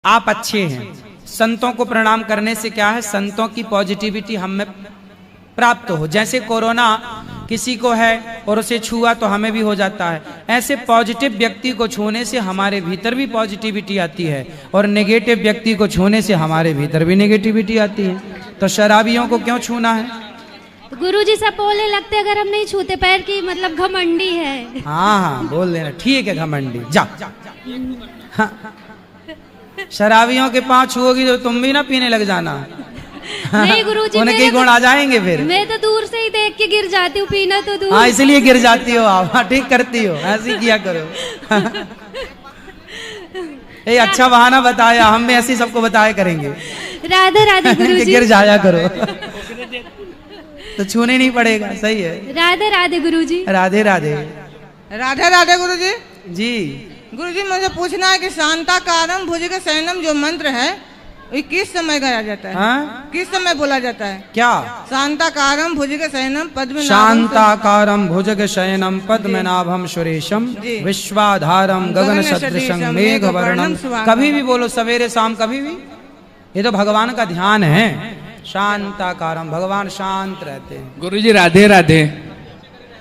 आप अच्छे हैं। संतों को प्रणाम करने से क्या है, संतों की पॉजिटिविटी हम में प्राप्त हो। जैसे कोरोना किसी को है और उसे छुआ तो हमें भी हो जाता है, ऐसे पॉजिटिव व्यक्ति को छूने से हमारे भीतर भी पॉजिटिविटी आती है और नेगेटिव व्यक्ति को छूने से हमारे भीतर भी नेगेटिविटी आती है। तो शराबियों को क्यों छूना है? गुरुजी सब बोलने लगते अगर हम नहीं छूते, पैर की मतलब घमंडी है। हाँ बोल देना, ठीक है घमंडी जा। हाँ। शराबियों के पांव छुओगी तो तुम भी ना पीने लग जाना। नहीं गुरुजी, उनके गुण आ जाएंगे फिर। मैं तो दूर से ही देख के गिर जाती हूँ, पीना तो दूर। हाँ इसलिए गिर जाती हो आप। हाँ ठीक करती हो, ऐसे किया करो। ये अच्छा बहाना बताया, हम भी ऐसे सबको बताया करेंगे। राधे राधे गुरुजी। गिर जाया करो तो छूने नहीं पड़ेगा। सही है। राधे राधे गुरुजी। राधे राधे। राधे राधे गुरुजी। जी गुरुजी मुझे पूछना है कि शांताकारम भुजग शयनम जो मंत्र है ये किस समय गाया जाता है? हाँ? किस समय बोला जाता है? क्या? शांताकारम भुजग शयनम पद्मनाभम। शांताकारम भुजग शयनम पद्मनाभम सुरेशम विश्वाधारम गगन सदृशम मेघ वर्णम। कभी भी बोलो, सवेरे शाम कभी भी। ये तो भगवान का ध्यान है। शांताकारम, भगवान शांत रहते हैं। गुरुजी राधे राधे।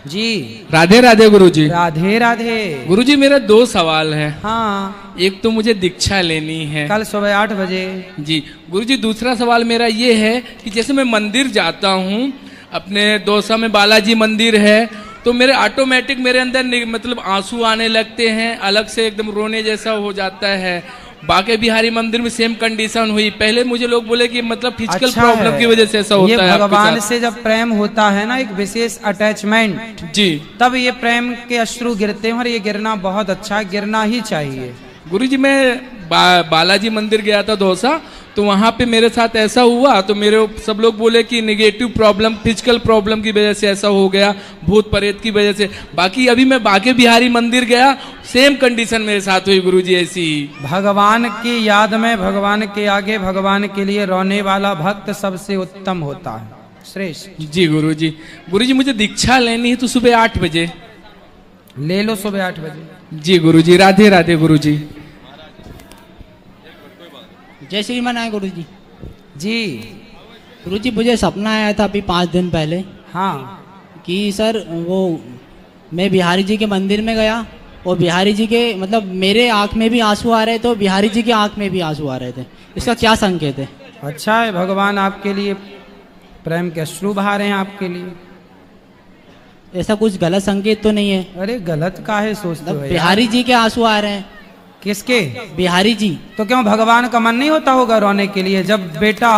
जी राधे राधे गुरुजी। राधे राधे। गुरुजी मेरे दो सवाल है। हाँ एक तो मुझे दीक्षा लेनी है कल सुबह 8 बजे। जी गुरुजी, दूसरा सवाल मेरा ये है कि जैसे मैं मंदिर जाता हूँ, अपने दौसा में बालाजी मंदिर है, तो मेरे ऑटोमेटिक मेरे अंदर मतलब आंसू आने लगते हैं, अलग से एकदम रोने जैसा हो जाता है। बाके बिहारी मंदिर में सेम कंडीशन हुई। पहले मुझे लोग बोले कि मतलब फिजिकल अच्छा प्रॉब्लम की वजह से ऐसा होता है। भगवान से जब प्रेम होता है ना, एक विशेष अटैचमेंट, जी तब ये प्रेम के अश्रु गिरते हैं और ये गिरना बहुत अच्छा है, गिरना ही चाहिए। गुरुजी मैं बालाजी मंदिर गया था दौसा, तो वहां पे मेरे साथ ऐसा हुआ, तो मेरे सब लोग बोले कि नेगेटिव प्रॉब्लम, फिजिकल प्रॉब्लम की वजह से ऐसा हो गया, भूत प्रेत की वजह से। बाकी अभी मैं बाके बिहारी मंदिर गया, सेम कंडीशन मेरे साथ हुई गुरुजी ऐसी ही। भगवान की याद में, भगवान के आगे, भगवान के लिए रोने वाला भक्त सबसे उत्तम होता है, श्रेष्ठ। जी गुरुजी। गुरुजी मुझे दीक्षा लेनी है तो सुबह 8 बजे ले लो, सुबह 8 बजे। जी गुरुजी। राधे राधे गुरुजी। जय श्री मन गुरुजी। जी गुरुजी मुझे सपना आया था अभी 5 दिन पहले। हाँ कि सर वो मैं बिहारी जी के मंदिर में गया और बिहारी जी के मतलब मेरे आँख में भी आंसू आ रहे थे और बिहारी जी के आँख में भी आंसू आ रहे थे। इसका क्या संकेत है? अच्छा है, भगवान आपके लिए प्रेम के अश्रु बहा रहे हैं आपके लिए। ऐसा कुछ गलत संकेत तो नहीं है? अरे गलत काहे सोचते हो? बिहारी जी के आंसू आ रहे हैं। किसके? बिहारी जी। तो क्यों भगवान का मन नहीं होता होगा रोने के लिए? जब बेटा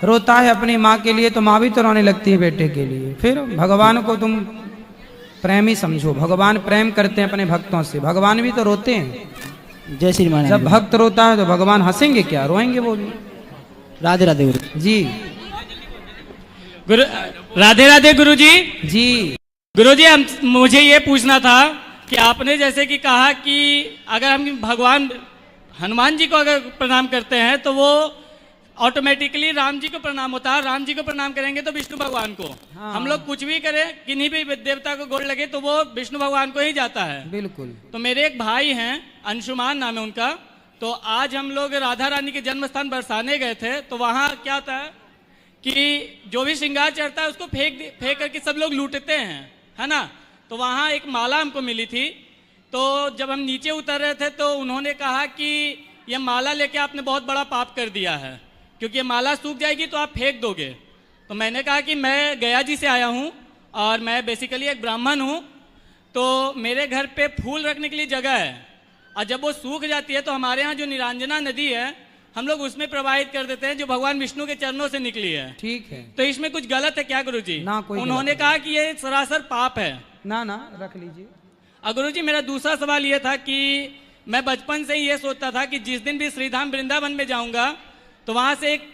रोता है अपनी माँ के लिए तो माँ भी तो रोने लगती है बेटे के लिए। फिर भगवान को तुम प्रेमी समझो, भगवान प्रेम करते हैं अपने भक्तों से, भगवान भी तो रोते हैं। जय श्री राम। जब भक्त रोता है तो भगवान हंसेंगे क्या, रोएंगे वो भी। राधे राधे गुरु जी। राधे राधे गुरु जी। जी गुरु जी, मुझे ये पूछना था कि आपने जैसे कि कहा कि अगर हम भगवान हनुमान जी को अगर प्रणाम करते हैं तो वो ऑटोमेटिकली राम जी को प्रणाम होता है, राम जी को प्रणाम करेंगे तो विष्णु भगवान को। हाँ। हम लोग कुछ भी करें, किन्हीं भी देवता को गोड़ लगे तो वो विष्णु भगवान को ही जाता है। बिल्कुल। तो मेरे एक भाई हैं, अंशुमान नाम है उनका, तो आज हम लोग राधा रानी के जन्म स्थान बरसाने गए थे, तो वहाँ क्या होता है कि जो भी श्रृंगार चढ़ता है उसको फेंक करके सब लोग लूटते हैं, है ना। तो वहाँ एक माला हमको मिली थी, तो जब हम नीचे उतर रहे थे तो उन्होंने कहा कि ये माला लेके आपने बहुत बड़ा पाप कर दिया है, क्योंकि ये माला सूख जाएगी तो आप फेंक दोगे। तो मैंने कहा कि मैं गया जी से आया हूँ और मैं बेसिकली एक ब्राह्मण हूँ, तो मेरे घर पे फूल रखने के लिए जगह है, और जब वो सूख जाती है तो हमारे यहाँ जो निरंजना नदी है हम लोग उसमें प्रवाहित कर देते हैं, जो भगवान विष्णु के चरणों से निकली है। ठीक है। तो इसमें कुछ गलत है क्या गुरुजी? ना कोई। उन्होंने कहा कि ये सरासर पाप है। ना ना रख लीजिए। गुरुजी मेरा दूसरा सवाल ये था कि मैं बचपन से ही ये सोचता था कि जिस दिन भी श्रीधाम वृंदावन में जाऊंगा तो वहां से एक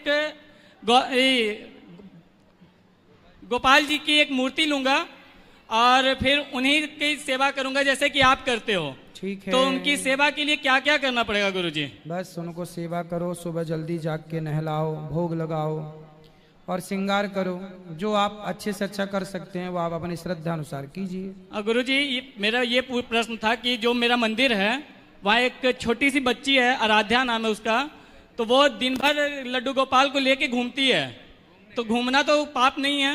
गोपाल जी की एक मूर्ति लूंगा और फिर उन्हीं की सेवा करूंगा जैसे कि आप करते हो। ठीक है। तो उनकी सेवा के लिए क्या क्या करना पड़ेगा गुरुजी? बस उनको सेवा करो, सुबह जल्दी जाग के नहलाओ, भोग लगाओ और श्रृंगार करो। जो आप अच्छे से अच्छा कर सकते हैं वो आप अपनी श्रद्धा अनुसार कीजिए। गुरुजी मेरा ये प्रश्न था कि जो मेरा मंदिर है वहाँ एक छोटी सी बच्ची है, आराध्या नाम है उसका, तो वो दिन भर लड्डू गोपाल को लेके घूमती है, तो घूमना तो पाप नहीं है?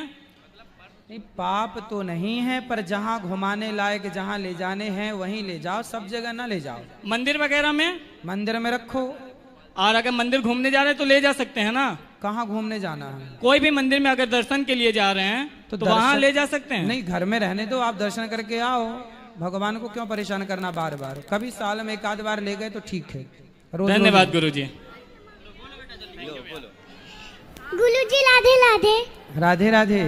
नहीं, पाप तो नहीं है, पर जहाँ घुमाने लायक जहाँ ले जाने हैं वहीं ले जाओ, सब जगह ना ले जाओ। मंदिर वगैरह में? मंदिर में रखो। और अगर मंदिर घूमने जा रहे हैं तो ले जा सकते हैं ना? कहाँ घूमने जाना है? कोई भी मंदिर में अगर दर्शन के लिए जा रहे हैं तो वहाँ दर्शन- ले जा सकते हैं। नहीं, घर में रहने दो, आप दर्शन करके आओ। भगवान को क्यों परेशान करना बार बार? कभी साल में एक आध बार ले गए तो ठीक है। रोज धन्यवाद गुरुजी। गुरुजी राधे राधे। राधे राधे।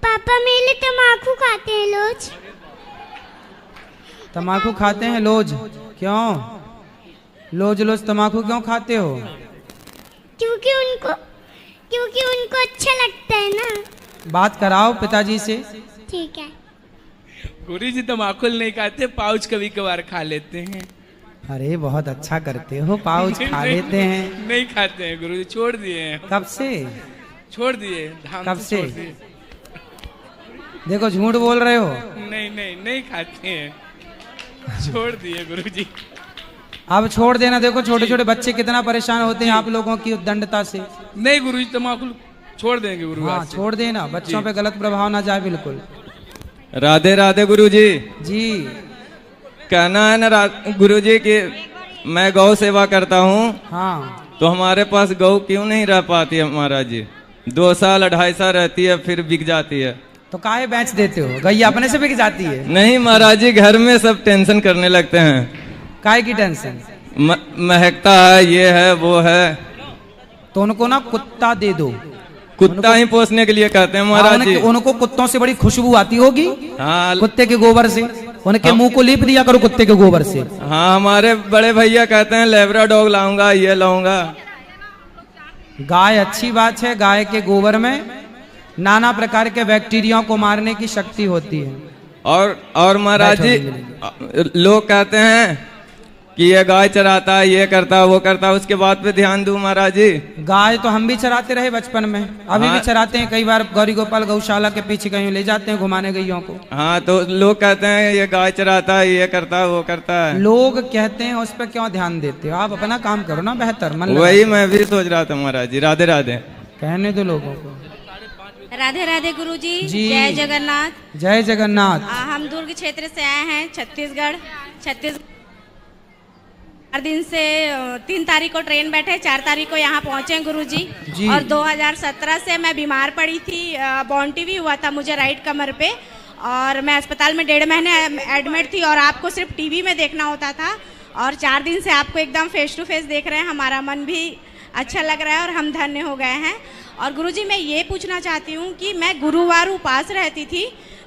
पापा मेरे तम्बाकू खाते हैं रोज। तम्बाकू खाते हैं लोज? क्यों लोज लोज तम्बाकू क्यों खाते हो? क्योंकि उनको अच्छा लगता है ना। बात कराओ पिताजी से। ठीक है। गुरुजी तम्बाकू नहीं खाते, पाउच कभी कभार खा लेते हैं। अरे बहुत अच्छा करते हो, पाउच खा लेते हैं। नहीं खाते हैं गुरुजी, छोड़ दिए हैं। कब से? छोड़ दिए, धाम कब से? छोड़ दिए। देखो झूठ बोल रहे हो। नहीं खाते हैं, छोड़ दिए गुरुजी। अब छोड़ देना। देखो छोटे छोटे बच्चे कितना परेशान होते हैं आप लोगों की उद्दंडता से। नहीं गुरुजी, तम्बाकू छोड़ देंगे गुरु। हाँ, छोड़ देना, बच्चों पे गलत प्रभाव ना जाए बिल्कुल। राधे राधे गुरुजी। जी। कहना है ना गुरुजी कि मैं गौ सेवा करता हूँ। हाँ, तो हमारे पास गौ क्यों नहीं रह पाती है महाराज जी? 2 साल 2.5 साल रहती है, फिर बिक जाती है। तो काहे बेच देते हो? गैया अपने से बिक जाती है। नहीं महाराज जी, घर में सब टेंशन करने लगते हैं। काहे की टेंशन? महकता है, ये है वो है। तो उनको ना कुत्ता दे दो। कुत्ता ही पोसने के लिए कहते हैं महाराज जी। उनको कुत्तों से बड़ी खुशबू आती होगी। हाँ, कुत्ते के गोबर से उनके मुंह को लीप दिया करो कुत्ते के गोबर से। हाँ, हमारे बड़े भैया कहते हैं लेब्राडॉग लाऊंगा, ये लाऊंगा। गाय अच्छी बात है, गाय के गोबर में नाना प्रकार के बैक्टीरिया को मारने की शक्ति होती है। और महाराज जी, लोग कहते हैं कि ये गाय चराता है, ये करता वो करता, उसके बाद पे ध्यान दूं महाराज जी। गाय तो हम भी चराते रहे बचपन में, अभी भी चराते हैं। कई बार गौरी गोपाल गौशाला के पीछे कहीं ले जाते हैं घुमाने गैयों को। हाँ, तो लोग कहते हैं ये गाय चराता है, ये करता है वो करता है। लोग कहते हैं, उस पर क्यों ध्यान देते हो? आप अपना काम करो ना बेहतर। मन लगा। वही मैं भी सोच रहा था महाराज जी। राधे राधे। कहने दो लोगों को। राधे राधे गुरुजी। जी। जय जगन्नाथ। जय जगन्नाथ। हम दुर्ग क्षेत्र से आए हैं, छत्तीसगढ़। 4 दिन से 3 तारीख को ट्रेन बैठे, 4 तारीख को यहाँ पहुँचे गुरुजी। जी। और 2017 से मैं बीमार पड़ी थी, बॉन्टी भी हुआ था मुझे राइट कमर पे, और मैं अस्पताल में 1.5 महीने एडमिट थी। और आपको सिर्फ टीवी में देखना होता था, और 4 दिन से आपको एकदम फेस टू फेस देख रहे हैं। हमारा मन भी अच्छा लग रहा है और हम धन्य हो गए हैं। और गुरुजी, मैं ये पूछना चाहती हूँ कि मैं गुरुवार उपास रहती थी,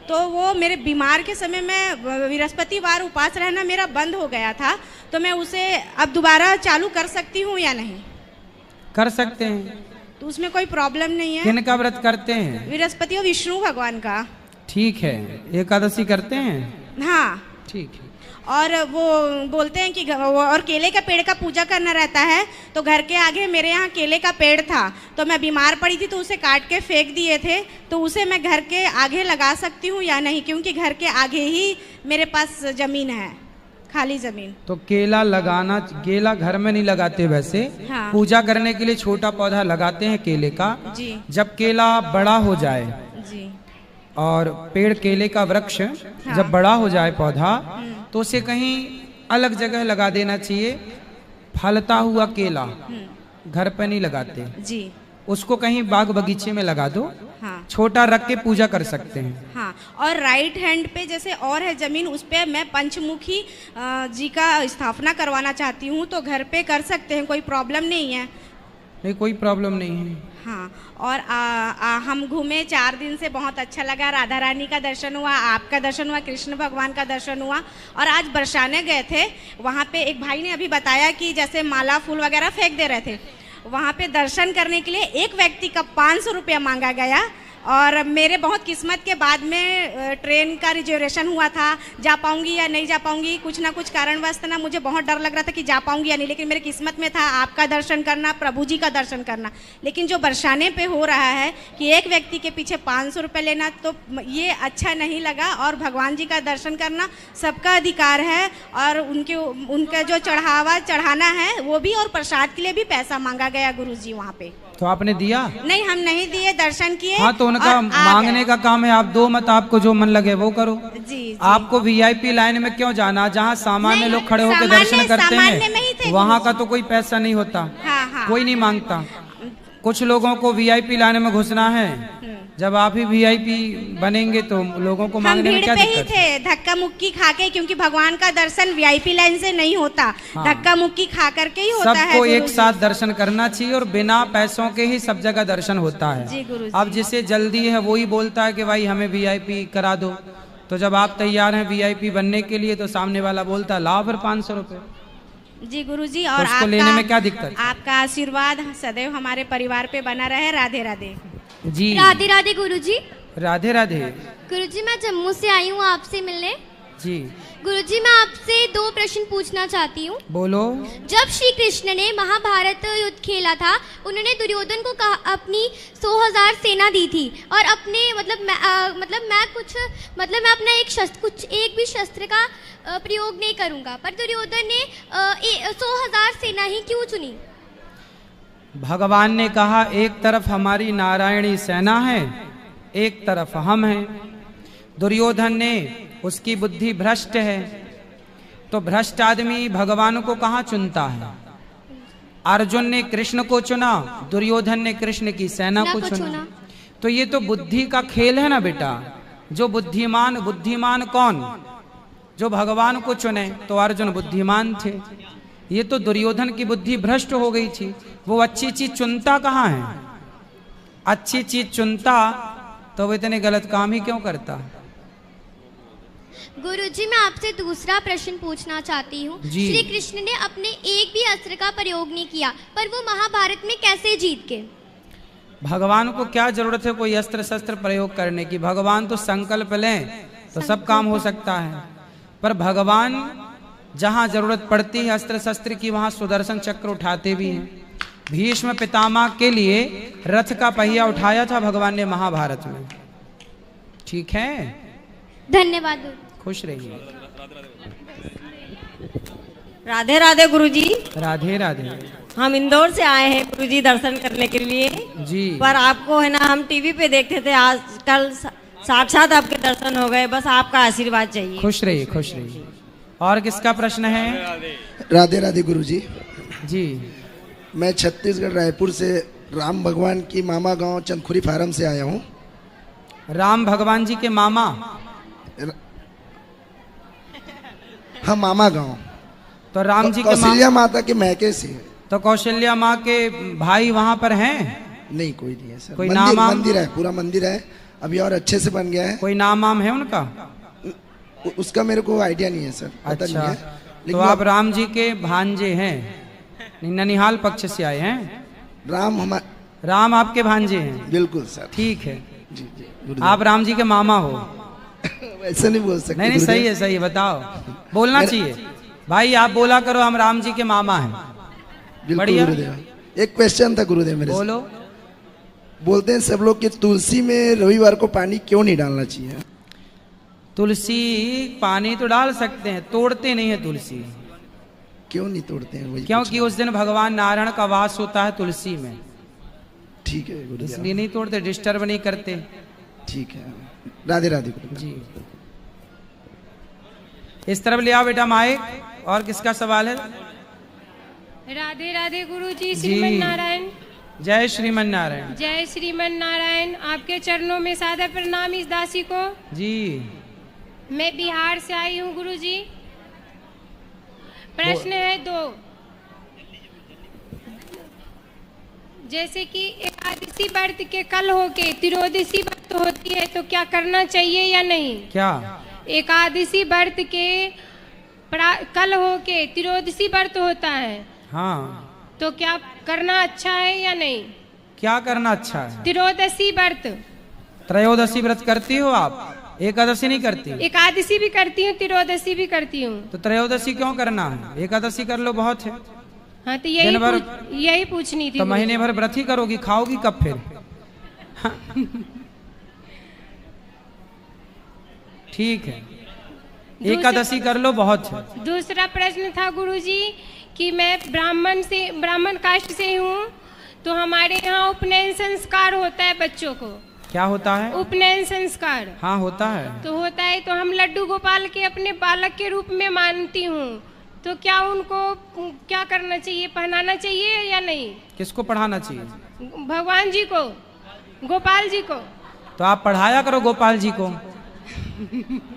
तो वो मेरे बीमार के समय में बृहस्पतिवार उपास रहना मेरा बंद हो गया था, तो मैं उसे अब दोबारा चालू कर सकती हूँ या नहीं? कर सकते हैं। तो उसमें कोई प्रॉब्लम नहीं है? किन का व्रत करते हैं? बृहस्पति और विष्णु भगवान का। ठीक है। एकादशी करते हैं? हाँ ठीक है। और वो बोलते हैं कि और केले का पेड़ का पूजा करना रहता है, तो घर के आगे मेरे यहाँ केले का पेड़ था, तो मैं बीमार पड़ी थी तो उसे काट के फेंक दिए थे, तो उसे मैं घर के आगे लगा सकती हूँ या नहीं? क्योंकि घर के आगे ही मेरे पास जमीन है, खाली जमीन। तो केला लगाना, केला घर में नहीं लगाते वैसे। हाँ। पूजा करने के लिए छोटा पौधा लगाते हैं केले का। जी। जब केला बड़ा हो जाए जी। और पेड़ केले का वृक्ष जब बड़ा हो जाए पौधा, तो उसे कहीं अलग जगह लगा देना चाहिए। फलता हुआ केला घर पे नहीं लगाते जी। उसको कहीं बाग बगीचे में लगा दो। हाँ। छोटा रख के पूजा कर सकते हैं। हाँ, और राइट हैंड पे जैसे और है जमीन, उस पे मैं पंचमुखी जी का स्थापना करवाना चाहती हूँ, तो घर पे कर सकते हैं, कोई प्रॉब्लम नहीं है? नहीं, कोई प्रॉब्लम नहीं है। हाँ, और हम घूमे 4 दिन से, बहुत अच्छा लगा। राधा रानी का दर्शन हुआ, आपका दर्शन हुआ, कृष्ण भगवान का दर्शन हुआ। और आज बरसाने गए थे, वहाँ पे एक भाई ने अभी बताया कि जैसे माला फूल वगैरह फेंक दे रहे थे, वहाँ पे दर्शन करने के लिए एक व्यक्ति का 500 रुपया मांगा गया। और मेरे बहुत किस्मत के बाद में ट्रेन का रिजर्वेशन हुआ था, जा पाऊंगी या नहीं जा पाऊंगी, कुछ ना कुछ कारणवश ना मुझे बहुत डर लग रहा था कि जा पाऊंगी या नहीं, लेकिन मेरे किस्मत में था आपका दर्शन करना, प्रभु जी का दर्शन करना। लेकिन जो बरसाने पे हो रहा है कि एक व्यक्ति के पीछे 500 रुपये लेना, तो ये अच्छा नहीं लगा। और भगवान जी का दर्शन करना सबका अधिकार है, और उनका जो चढ़ाना है वो भी, और प्रसाद के लिए भी पैसा मांगा गया गुरुजी वहाँ पे। तो आपने दिया? नहीं, हम नहीं दिए, दर्शन किए। हाँ, तो उनका मांगने का काम है, आप दो मत, आपको जो मन लगे वो करो। जी। आपको वीआईपी लाइन में क्यों जाना, जहाँ सामान्य लोग खड़े होकर दर्शन करते हैं वहाँ का तो कोई पैसा नहीं होता। हाँ। कोई नहीं मांगता। कुछ लोगों को वीआईपी लाइन में घुसना है, जब आप ही वीआईपी बनेंगे तो लोगों को मांगने में क्या दिक्कत है? धक्का मुक्की खा के, क्योंकि भगवान का दर्शन वीआईपी लाइन से नहीं होता। हाँ। धक्का मुक्की खा करके ही होता है। सबको एक साथ दर्शन करना चाहिए, और बिना पैसों के ही सब जगह दर्शन होता है। जी गुरुजी। अब जिसे जल्दी है वही बोलता है कि भाई हमें वीआईपी करा दो, तो जब आप तैयार हैं वीआईपी बनने के लिए तो सामने वाला बोलता है लाओ फिर 500 रुपए। जी गुरुजी। तो और उसको लेने में क्या दिक्कत? आपका आशीर्वाद सदैव हमारे परिवार पे बना रहे। राधे राधे जी। राधे राधे गुरुजी। राधे राधे। गुरुजी, मैं जम्मू से आई हूँ आपसे मिलने। जी। गुरुजी, मैं आपसे 2 प्रश्न पूछना चाहती हूँ। बोलो। जब श्री कृष्ण ने महाभारत युद्ध खेला था, उन्होंने दुर्योधन को अपनी 100,000 सेना दी थी, और अपने मैं अपना एक भी शस्त्र का प्रयोग नहीं करूंगा, पर दुर्योधन ने 100,000 सेना ही क्यों चुनी? भगवान ने कहा एक तरफ हमारी नारायणी सेना है, एक तरफ हम हैं। दुर्योधन ने, उसकी बुद्धि भ्रष्ट है, तो भ्रष्ट आदमी भगवान को कहाँ चुनता है? अर्जुन ने कृष्ण को चुना, दुर्योधन ने कृष्ण की सेना को चुना। तो ये तो बुद्धि का खेल है ना बेटा। जो बुद्धिमान कौन? जो भगवान को चुने। तो अर्जुन बुद्धिमान थे, ये तो दुर्योधन की बुद्धि भ्रष्ट हो गई थी। वो अच्छी चीज चुनता कहाँ है? अच्छी चीज चुनता तो वो इतने गलत काम ही क्यों करता? गुरुजी, मैं आपसे दूसरा प्रश्न पूछना चाहती हूँ। श्री कृष्ण ने अपने एक भी अस्त्र का प्रयोग नहीं किया, पर वो महाभारत में कैसे जीत गए? भगवान को क्या जरूरत है कोई अस्त्र शस्त्र प्रयोग करने की? भगवान तो संकल्प लें तो सब काम हो सकता है। पर भगवान जहाँ जरूरत पड़ती है अस्त्र शस्त्र की, वहाँ सुदर्शन चक्र उठाते भी हैं। भीष्म पितामह के लिए रथ का पहिया उठाया था भगवान ने महाभारत में। ठीक है, धन्यवाद। खुश रहिए। राधे राधे गुरुजी। राधे राधे। हम इंदौर से आए हैं गुरुजी दर्शन करने के लिए जी। पर आपको है ना हम टीवी पे देखते थे, आज कल साक्षात आपके दर्शन हो गए। बस आपका आशीर्वाद चाहिए। खुश रहिए, खुश रहिए। और किसका प्रश्न है? राधे राधे गुरुजी। जी। मैं छत्तीसगढ़ रायपुर से राम भगवान की मामा गांव चंदखुरी फार्म से आया हूँ। राम भगवान जी के मामा? हाँ, मामा गांव। तो राम जी के कौशल्या माता के मैके से। तो कौशल्या माँ के भाई वहाँ पर हैं? नहीं, कोई नहीं है सर। कोई नाम मंदिर है, पूरा मंदिर है, अभी और अच्छे से बन गया है। कोई नाम है उनका? उसका मेरे को आइडिया नहीं है सर, पता नहीं है। तो आप राम जी के भांजे हैं, ननिहाल पक्ष से आए हैं? राम आपके भांजे हैं? बिल्कुल सर। ठीक है जी जी। आप राम जी के मामा हो? ऐसा नहीं बोल सकते। नहीं, सही है, सही है, बताओ। बोलना चाहिए भाई, आप बोला करो हम राम जी के मामा हैं। बढ़िया। एक क्वेश्चन था गुरुदेव मेरे। बोलो। बोलते हैं सब लोग कि तुलसी में रविवार को पानी क्यों नहीं डालना चाहिए? तुलसी पानी तो डाल सकते हैं, तोड़ते नहीं है तुलसी। क्यों नहीं तोड़ते हैं? क्योंकि उस दिन भगवान नारायण का वास होता है तुलसी में। ठीक है गुरुदेव, इसलिए नहीं तोड़ते, डिस्टर्ब नहीं करते। ठीक है। राधे राधे जी। इस तरफ ले आओ बेटा माइक। और किसका सवाल है? राधे राधे गुरुजी। श्रीमन नारायण। जय श्रीमन नारायण। जय श्रीमन नारायण। आपके चरणों में सादर प्रणाम इस दासी को। जी। मैं बिहार से आई हूँ गुरुजी। प्रश्न है 2। जैसे कि एकादशी व्रत के कल होके त्रियोदशी व्रत होती है, तो क्या करना चाहिए या नहीं? क्या? एकादशी व्रत के कल होके त्रियोदशी व्रत होता है। हाँ। तो क्या करना अच्छा है या नहीं? क्या करना अच्छा है? त्रियोदशी व्रत। त्रयोदशी व्रत करती हो आप? एकादशी नहीं करती? एकादशी भी करती हूँ, त्रियोदशी भी करती हूँ। तो त्रयोदशी क्यों करना है? एकादशी कर लो, बहुत है। हाँ तो यही पूछनी थी। तो महीने भर व्रत ही करोगी, खाओगी कब फिर? ठीक है, एकादशी कर लो, बहुत है। दूसरा प्रश्न था गुरुजी कि मैं ब्राह्मण कास्ट से हूँ, तो हमारे यहाँ उपनयन संस्कार होता है बच्चों को। क्या होता है? उपनयन संस्कार। हाँ होता है। तो होता है, तो हम लड्डू गोपाल के अपने बालक के रूप में मानती हूँ, तो क्या उनको क्या करना चाहिए, पहनाना चाहिए या नहीं? किसको पढ़ाना चाहिए? भगवान जी को, गोपाल जी को। तो आप पढ़ाया करो गोपाल जी को,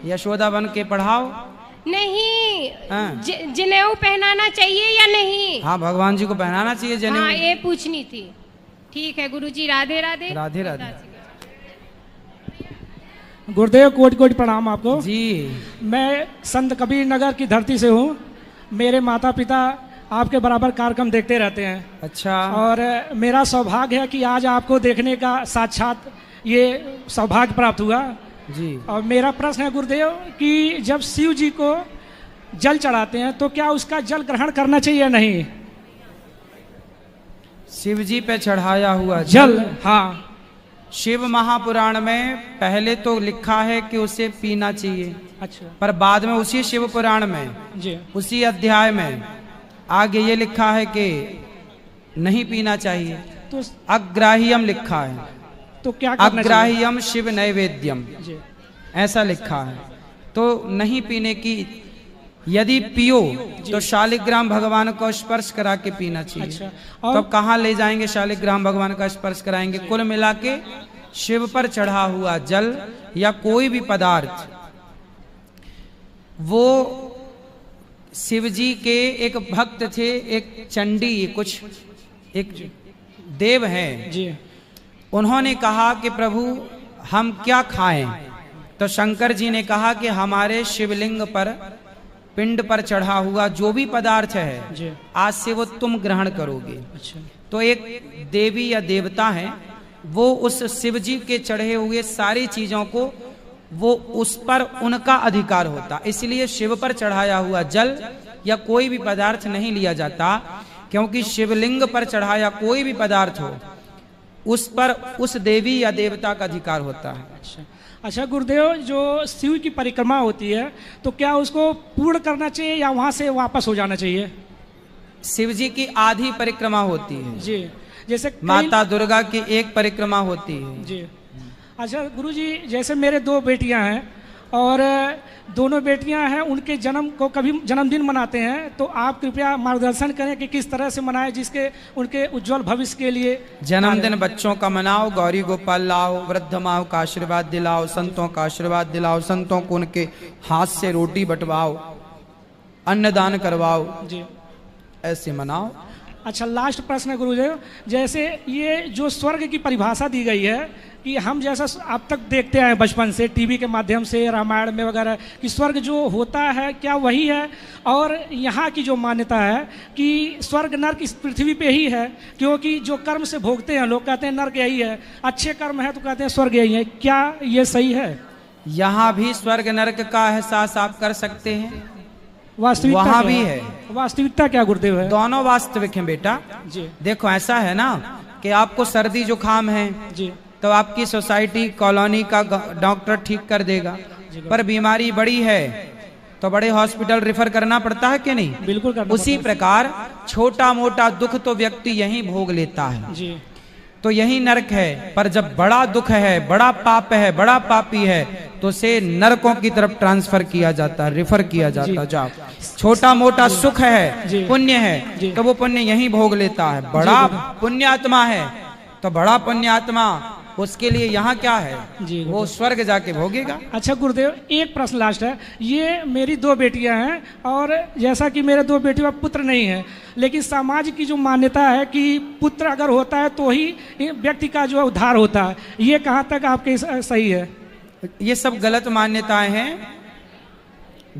यशोदा बन के पढ़ाओ। नहीं, जनेऊ पहनाना चाहिए या नहीं? हाँ, भगवान जी को पहनाना चाहिए जनेऊ। हाँ, ये पूछनी थी। ठीक है गुरुजी, राधे राधे। राधे राधे। गुरुदेव कोटि कोटि प्रणाम आपको जी। मैं संत कबीर नगर की धरती से हूँ। मेरे माता पिता आपके बराबर कार्यक्रम देखते रहते हैं। अच्छा। और मेरा सौभाग्य है कि आज आपको देखने का साक्षात ये सौभाग्य प्राप्त हुआ जी। और मेरा प्रश्न है गुरुदेव कि जब शिव जी को जल चढ़ाते हैं तो क्या उसका जल ग्रहण करना चाहिए या नहीं? शिव जी पे चढ़ाया हुआ जल, हाँ, शिव महापुराण में पहले तो लिखा है कि उसे पीना चाहिए। अच्छा। पर बाद में उसी शिव पुराण में जी, उसी अध्याय में आगे ये लिखा है कि नहीं पीना चाहिए। तो अग्राह्यम लिखा है। तो क्या करना चाहिए? अग्राह्यम शिव नैवेद्यम, ऐसा लिखा है। तो नहीं पीने की, यदि पियो तो शालिग्राम भगवान को स्पर्श करा के पीना चाहिए। अच्छा। तो अब कहाँ ले जाएंगे शालिग्राम भगवान का स्पर्श कराएंगे? कुल मिला के शिव पर चढ़ा हुआ जल या कोई भी पदार्थ, वो शिव जी के एक भक्त थे, एक चंडी, कुछ एक देव हैं जी। उन्होंने कहा कि प्रभु हम क्या खाएं? तो शंकर जी ने कहा कि हमारे शिवलिंग पर, पिंड पर चढ़ा हुआ जो भी पदार्थ है आज से वो तुम ग्रहण करोगे। अच्छा। तो एक देवी या देवता है, वो उस शिव जी के चढ़े हुए सारी चीजों को, वो उस पर उनका अधिकार होता, इसलिए शिव पर चढ़ाया हुआ जल या कोई भी पदार्थ नहीं लिया जाता, क्योंकि शिवलिंग पर चढ़ाया कोई भी पदार्थ हो उस पर उस देवी या देवता का अधिकार होता है। अच्छा गुरुदेव, जो शिव की परिक्रमा होती है तो क्या उसको पूर्ण करना चाहिए या वहां से वापस हो जाना चाहिए? शिव जी की आधी परिक्रमा होती है जी, जैसे माता दुर्गा की एक परिक्रमा होती है जी। अच्छा गुरुजी, जैसे मेरे दो बेटियां हैं और दोनों बेटियां हैं, उनके जन्म को कभी जन्मदिन मनाते हैं, तो आप कृपया मार्गदर्शन करें कि किस तरह से मनाएं जिसके उनके उज्जवल भविष्य के लिए। जन्मदिन बच्चों का मनाओ, गौरी गोपाल लाओ, वृद्ध माओ का आशीर्वाद दिलाओ, संतों का आशीर्वाद दिलाओ, संतों को उनके हाथ से रोटी बंटवाओ, अन्नदान करवाओ जी, ऐसे मनाओ। अच्छा, लास्ट प्रश्न है गुरुदेव, जैसे ये जो स्वर्ग की परिभाषा दी गई है कि हम जैसा अब तक देखते आए बचपन से टीवी के माध्यम से, रामायण में वगैरह, कि स्वर्ग जो होता है क्या वही है? और यहाँ की जो मान्यता है कि स्वर्ग नर्क इस पृथ्वी पे ही है, क्योंकि जो कर्म से भोगते हैं लोग कहते हैं नर्क यही है, अच्छे कर्म है तो कहते हैं स्वर्ग यही है, क्या ये सही है? यहाँ भी स्वर्ग नर्क का एहसास आप कर सकते हैं, वास्तविकता वहाँ भी है। वास्तविकता क्या गुरुदेव है? दोनों वास्तविक हैं बेटा जी। देखो ऐसा है ना कि आपको सर्दी जुकाम है जी, तो आपकी सोसाइटी कॉलोनी का डॉक्टर ठीक कर देगा, पर बीमारी बड़ी है तो बड़े हॉस्पिटल रेफर करना पड़ता है कि नहीं? बिल्कुल करना उसी प्रकार छोटा मोटा दुख तो व्यक्ति यहीं भोग लेता है जी। तो यही नरक है, पर जब बड़ा दुख है, बड़ा पाप है, बड़ा पापी है तो उसे नरकों की तरफ ट्रांसफर किया जाता है, रेफर किया जाता है। जाओ, छोटा मोटा सुख है, पुण्य है तो वो पुण्य यहीं भोग लेता है। बड़ा पुण्यात्मा है तो बड़ा पुण्यात्मा उसके लिए यहाँ क्या है, वो स्वर्ग जाके भोगेगा। अच्छा गुरुदेव, एक प्रश्न लास्ट है, ये मेरी दो बेटियां हैं और जैसा कि मेरे दो बेटियों का पुत्र नहीं है, लेकिन समाज की जो मान्यता है कि पुत्र अगर होता है तो ही व्यक्ति का जो उद्धार होता है, ये कहाँ तक आपके सही है? ये सब गलत मान्यताएं हैं।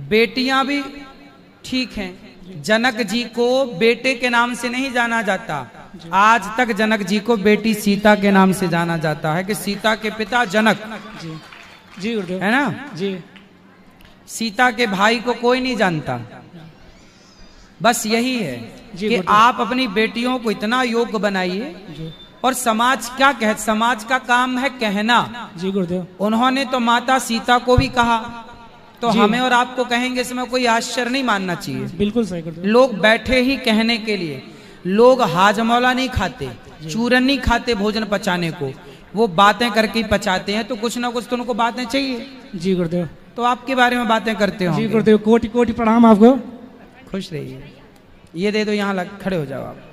बेटियां भी ठीक हैं, जनक जी को बेटे के नाम से नहीं जाना जाता, आज तक जनक जी को बेटी सीता के नाम से जाना जाता है कि सीता के पिता जनक। जी गुरुदेव। है ना? जी। सीता के भाई को कोई नहीं जानता। बस यही है कि आप अपनी बेटियों को इतना योग्य बनाइए। और समाज क्या कहे, समाज का काम है कहना। जी गुरुदेव। उन्होंने तो माता सीता को भी कहा, तो हमें और आपको कहेंगे, इसमें कोई आश्चर्य नहीं मानना चाहिए। बिल्कुल सही गुरुदेव। लोग बैठे ही कहने के लिए, लोग हाजमौला नहीं खाते, चूरन नहीं खाते भोजन पचाने को, वो बातें करके ही पचाते हैं। तो कुछ ना कुछ तो उनको बातें चाहिए। जी गुरुदेव। तो आपके बारे में बातें करते हो। जी गुरुदेव, कोटि कोटि प्रणाम आपको। खुश रहिए। ये दे दो, यहाँ खड़े हो जाओ आप।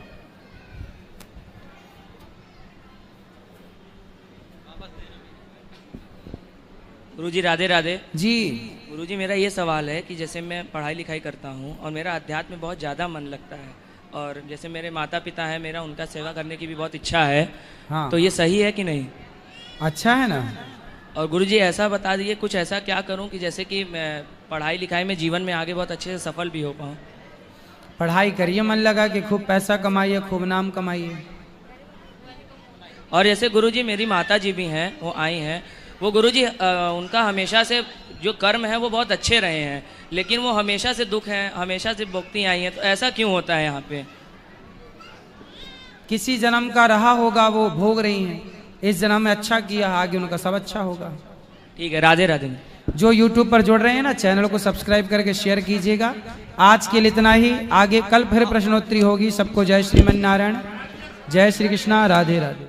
गुरुजी राधे राधे। जी गुरुजी, मेरा ये सवाल है कि जैसे मैं पढ़ाई लिखाई करता हूँ और मेरा अध्यात्म में बहुत ज़्यादा मन लगता है, और जैसे मेरे माता पिता हैं, मेरा उनका सेवा करने की भी बहुत इच्छा है। हाँ। तो ये सही है कि नहीं? अच्छा है ना। और गुरुजी ऐसा बता दीजिए, कुछ ऐसा क्या करूं कि जैसे कि मैं पढ़ाई लिखाई में जीवन में आगे बहुत अच्छे से सफल भी हो पाऊं। पढ़ाई करिए मन लगा कि खूब पैसा कमाइए, खूब नाम कमाइए। और जैसे गुरुजी मेरी माता जी भी हैं, वो आई हैं, वो गुरुजी उनका हमेशा से जो कर्म है वो बहुत अच्छे रहे हैं, लेकिन वो हमेशा से दुख हैं, हमेशा से भुगती आई हैं। तो ऐसा क्यों होता है यहाँ पे? किसी जन्म का रहा होगा, वो भोग रही हैं। इस जन्म में अच्छा किया, आगे उनका सब अच्छा होगा। ठीक है, राधे राधे। जो YouTube पर जुड़ रहे हैं ना, चैनल को सब्सक्राइब करके शेयर कीजिएगा। आज के लिए इतना ही, आगे कल फिर प्रश्नोत्तरी होगी। सबको जय श्रीमन नारायण, जय श्री कृष्णा, राधे राधे।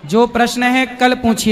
जो प्रश्न है कल पूछिए।